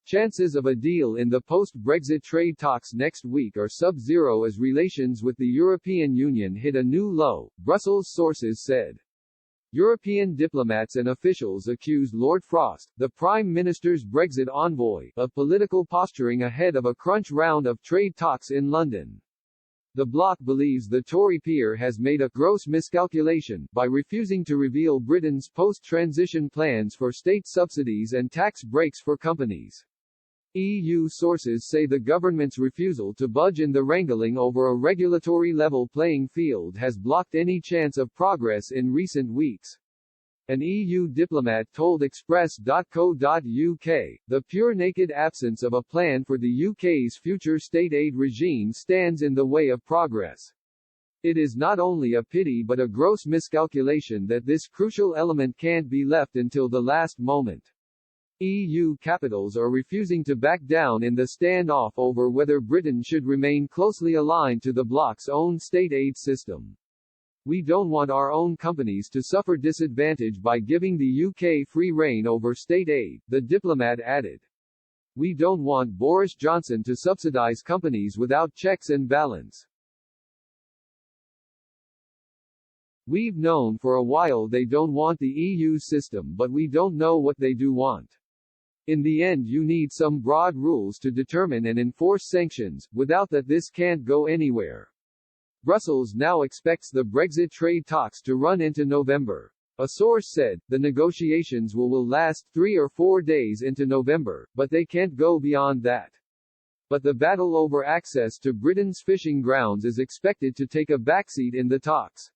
Chances of a deal in the post-Brexit trade talks next week are sub-zero as relations with the European Union hit a new low, Brussels sources said. European diplomats and officials accused Lord Frost, the Prime Minister's Brexit envoy, of political posturing ahead of a crunch round of trade talks in London. The bloc believes the Tory peer has made a gross miscalculation by refusing to reveal Britain's post-transition plans for state subsidies and tax breaks for companies. EU sources say the government's refusal to budge in the wrangling over a regulatory level playing field has blocked any chance of progress in recent weeks. An EU diplomat told Express.co.uk, the pure naked absence of a plan for the UK's future state aid regime stands in the way of progress. It is not only a pity but a gross miscalculation that this crucial element can't be left until the last moment. EU capitals are refusing to back down in the standoff over whether Britain should remain closely aligned to the bloc's own state aid system. We don't want our own companies to suffer disadvantage by giving the UK free rein over state aid, the diplomat added. We don't want Boris Johnson to subsidise companies without checks and balance. We've known for a while they don't want the EU system, but we don't know what they do want. In the end you need some broad rules to determine and enforce sanctions, without that this can't go anywhere. Brussels now expects the Brexit trade talks to run into November. A source said, the negotiations will last 3 or 4 days into November, but they can't go beyond that. But the battle over access to Britain's fishing grounds is expected to take a backseat in the talks.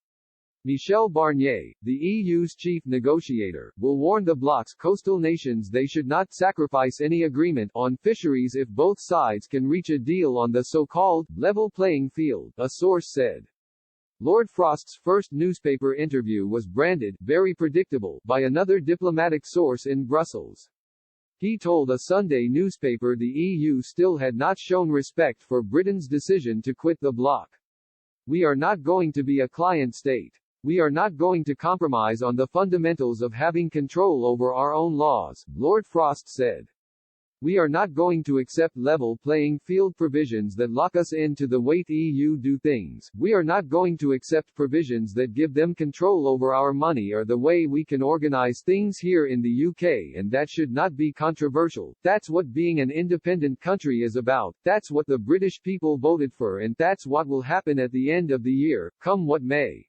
Michel Barnier, the EU's chief negotiator, will warn the bloc's coastal nations they should not sacrifice any agreement on fisheries if both sides can reach a deal on the so-called level playing field, a source said. Lord Frost's first newspaper interview was branded very predictable by another diplomatic source in Brussels. He told a Sunday newspaper the EU still had not shown respect for Britain's decision to quit the bloc. We are not going to be a client state. We are not going to compromise on the fundamentals of having control over our own laws, Lord Frost said. We are not going to accept level playing field provisions that lock us into the way the EU do things. We are not going to accept provisions that give them control over our money or the way we can organize things here in the UK, and that should not be controversial. That's what being an independent country is about. That's what the British people voted for, and that's what will happen at the end of the year, come what may.